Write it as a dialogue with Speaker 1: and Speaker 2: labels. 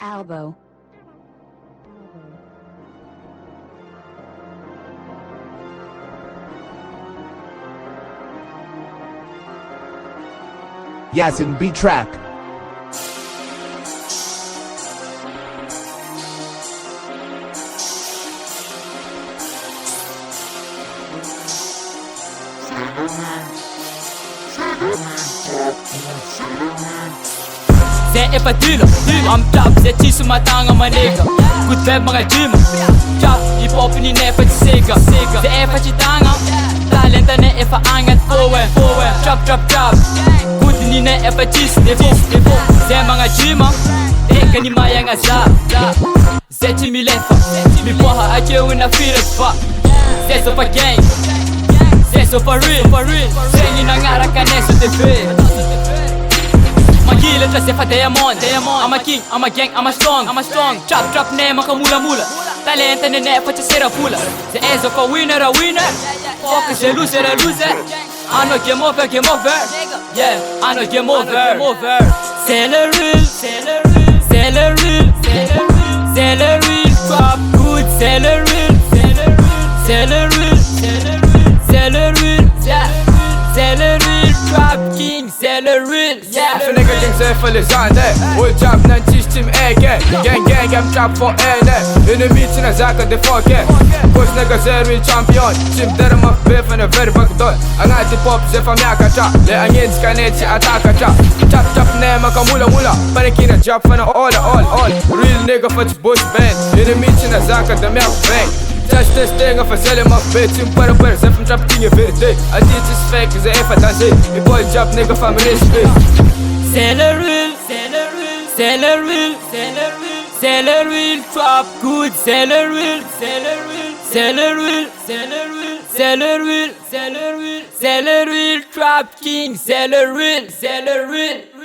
Speaker 1: Albo.
Speaker 2: Yasin beat track.
Speaker 3: Zay efa dilo Am trap zay tsisy matagna manega Good vibe mga gym Trap hip-hop ny nefa tsy sega Zay efa tsy tagna Talentane efa agnat foe Trap trap trap Good ny ne efa tsisy devo Zay mga gym Eka ny mayagna za Zay tsy milefa Miboaha akeo na firas fa Zay so fa gang Zay so fa real Zay ny nangaraka neso TV Magila tras efa diamond I'm a king, I'm a gang, I'm a strong Trap trap ne makamula Talenta ne nefa tsy sera pula Ze ezo fa winner Focus e loser I know game over Yeah, I know game over C'est le real Trap good, c'est le real Trap king, c'est le real
Speaker 4: För nigga gang så för lezande Och trap nan tish tim eke Gang I'm trap for ene Inne myterna zaka det fucke Kurs nigga så real champion Sim där ma befen är very bakdon Angati pop så för mjaka trap Le angin ska ner till attacka trap Trap ne man kan mula Panikina trap för all Real nigga för ett bush band Inne myterna zaka det mjaka bang Touch stenga för sälja ma bitch Im para sen från trap tinge verde I did this fake så är för danser Mi boy trap nigga family spit
Speaker 3: C'est le real Trap good, c'est le real Trap king, c'est le real